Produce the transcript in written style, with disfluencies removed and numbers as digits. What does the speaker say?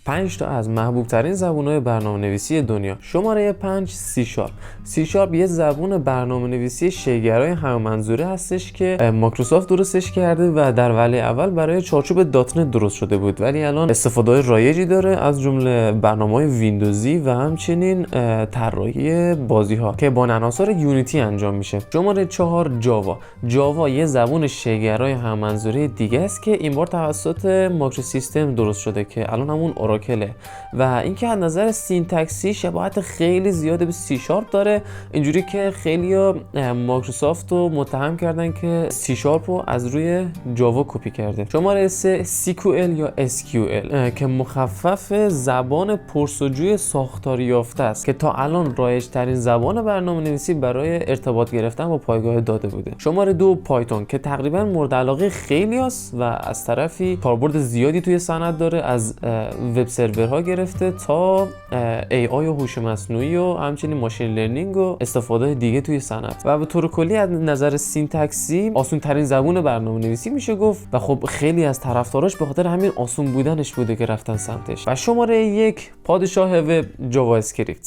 5 تا از محبوب ترین زبان‌های برنامه‌نویسی دنیا. شماره 5 سی شارپ. سی شارپ یه زبان برنامه‌نویسی شیگرای همه منظوره هستش که مایکروسافت درستش کرده و در وهله اول برای چارچوب دات نت درست شده بود، ولی الان استفاده رایجی داره از جمله برنامه‌های ویندوزی و همچنین طراحی بازی‌ها که با عناصر یونیتی انجام میشه. شماره 4 جاوا. جاوا یه زبان شیگرای هم منظوره دیگه است که این بار توسط ماکرو سیستم درست شده که الان همون اوراکله و اینکه از نظر سینتکسی شباهت خیلی زیاده به سی شارپ داره، اینجوری که خیلیا مایکروسافت رو متهم کردن که سی شارپ رو از روی جاوا کپی کرده. شماره 3 SQL یا SQL که مخفف زبان پرسجوی ساختاری یافته است که تا الان رایج ترین زبان برنامه‌نویسی برای ارتباط گرفتن با پایگاه داده بوده. شماره 2 پایتون که تقریبا مورد علاقه خیلیاست و از طرفی کاربرد زیادی توی صنعت داره، از وب سرورها گرفته تا AI و هوش مصنوعی و همچنین ماشین لرنینگ و استفاده دیگه توی صنعت و به طور کلی از نظر سینتکسی آسون ترین زبان برنامه‌نویسی میشه گفت و خب خیلی از طرفداراش به خاطر همین آسون بودنش بوده که رفتن سمتش. و شماره 1 پادشاه وب جاوا اسکریپت.